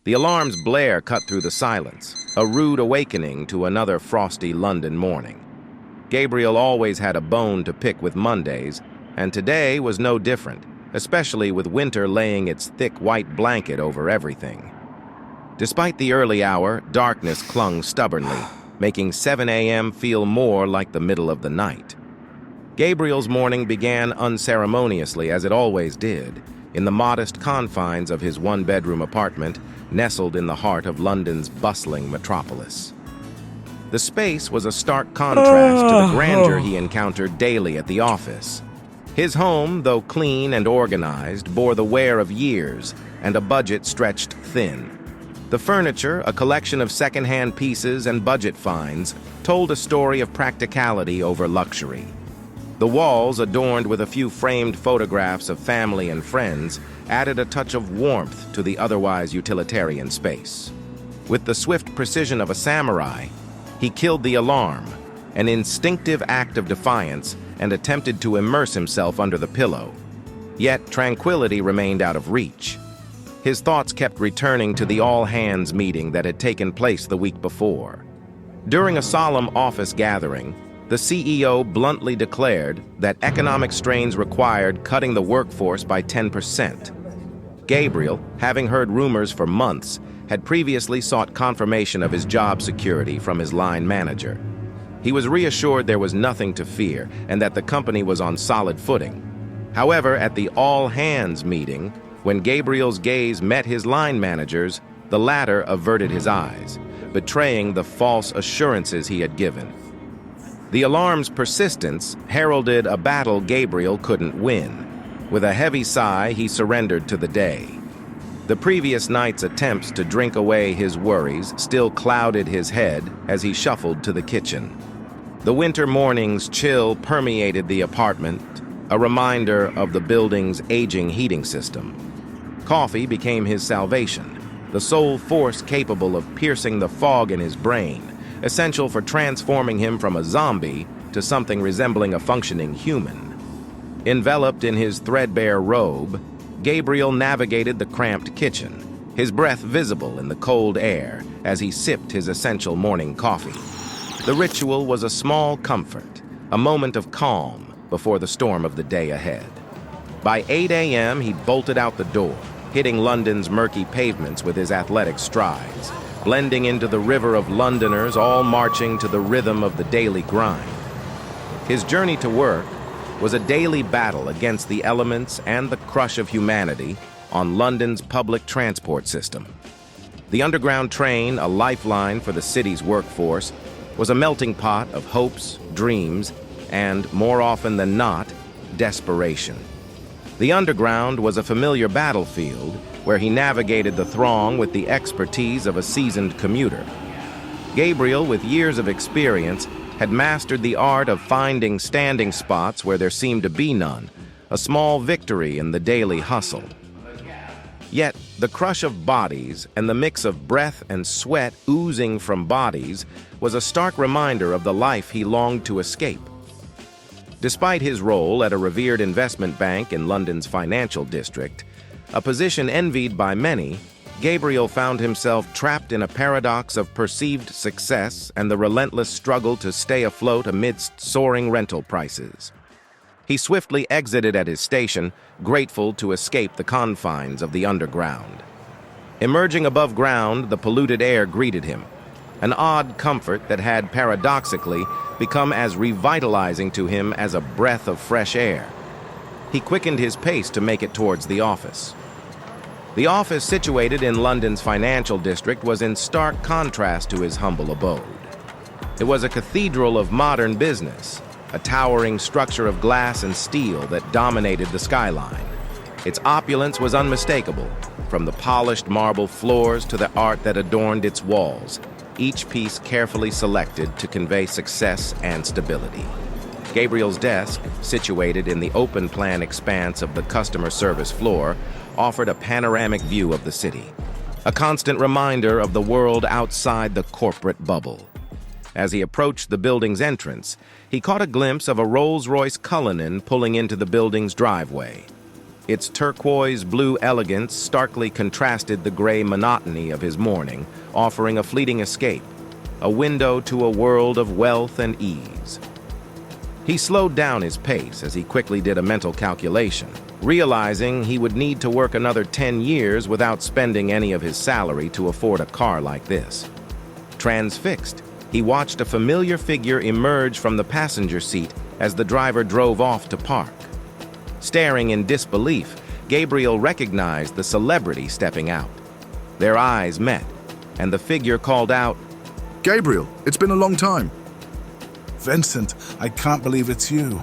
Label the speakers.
Speaker 1: The alarm's blare cut through the silence, a rude awakening to another frosty London morning. Gabriel always had a bone to pick with Mondays, and today was no different, especially with winter laying its thick white blanket over everything. Despite the early hour, darkness clung stubbornly, making 7 a.m. feel more like the middle of the night. Gabriel's morning began unceremoniously, as it always did, in the modest confines of his one-bedroom apartment nestled in the heart of London's bustling metropolis. The space was a stark contrast to the grandeur he encountered daily at the office. His home, though clean and organized, bore the wear of years and a budget stretched thin. The furniture, a collection of second-hand pieces and budget finds, told a story of practicality over luxury. The walls, adorned with a few framed photographs of family and friends, added a touch of warmth to the otherwise utilitarian space. With the swift precision of a samurai, he killed the alarm, an instinctive act of defiance, and attempted to immerse himself under the pillow. Yet tranquility remained out of reach. His thoughts kept returning to the all-hands meeting that had taken place the week before. During a solemn office gathering, the CEO bluntly declared that economic strains required cutting the workforce by 10%. Gabriel, having heard rumors for months, had previously sought confirmation of his job security from his line manager. He was reassured there was nothing to fear and that the company was on solid footing. However, at the all-hands meeting, when Gabriel's gaze met his line manager's, the latter averted his eyes, betraying the false assurances he had given. The alarm's persistence heralded a battle Gabriel couldn't win. With a heavy sigh, he surrendered to the day. The previous night's attempts to drink away his worries still clouded his head as he shuffled to the kitchen. The winter morning's chill permeated the apartment, a reminder of the building's aging heating system. Coffee became his salvation, the sole force capable of piercing the fog in his brain, essential for transforming him from a zombie to something resembling a functioning human. Enveloped in his threadbare robe, Gabriel navigated the cramped kitchen, his breath visible in the cold air as he sipped his essential morning coffee. The ritual was a small comfort, a moment of calm before the storm of the day ahead. By 8 a.m., he bolted out the door, hitting London's murky pavements with his athletic strides, blending into the river of Londoners, all marching to the rhythm of the daily grind. His journey to work was a daily battle against the elements and the crush of humanity on London's public transport system. The Underground train, a lifeline for the city's workforce, was a melting pot of hopes, dreams, and, more often than not, desperation. The Underground was a familiar battlefield where he navigated the throng with the expertise of a seasoned commuter. Gabriel, with years of experience, had mastered the art of finding standing spots where there seemed to be none, a small victory in the daily hustle. Yet, the crush of bodies and the mix of breath and sweat oozing from bodies was a stark reminder of the life he longed to escape. Despite his role at a revered investment bank in London's financial district, a position envied by many, Gabriel found himself trapped in a paradox of perceived success and the relentless struggle to stay afloat amidst soaring rental prices. He swiftly exited at his station, grateful to escape the confines of the Underground. Emerging above ground, the polluted air greeted him, an odd comfort that had paradoxically become as revitalizing to him as a breath of fresh air. He quickened his pace to make it towards the office. The office situated in London's financial district was in stark contrast to his humble abode. It was a cathedral of modern business, a towering structure of glass and steel that dominated the skyline. Its opulence was unmistakable, from the polished marble floors to the art that adorned its walls, each piece carefully selected to convey success and stability. Gabriel's desk, situated in the open-plan expanse of the customer service floor, offered a panoramic view of the city, a constant reminder of the world outside the corporate bubble. As he approached the building's entrance, he caught a glimpse of a Rolls-Royce Cullinan pulling into the building's driveway. Its turquoise blue elegance starkly contrasted the gray monotony of his morning, offering a fleeting escape, a window to a world of wealth and ease. He slowed down his pace as he quickly did a mental calculation, realizing he would need to work another 10 years without spending any of his salary to afford a car like this. Transfixed, he watched a familiar figure emerge from the passenger seat as the driver drove off to park. Staring in disbelief, Gabriel recognized the celebrity stepping out. Their eyes met, and the figure called out,
Speaker 2: Gabriel, it's been a long time. Vincent, I can't believe it's you.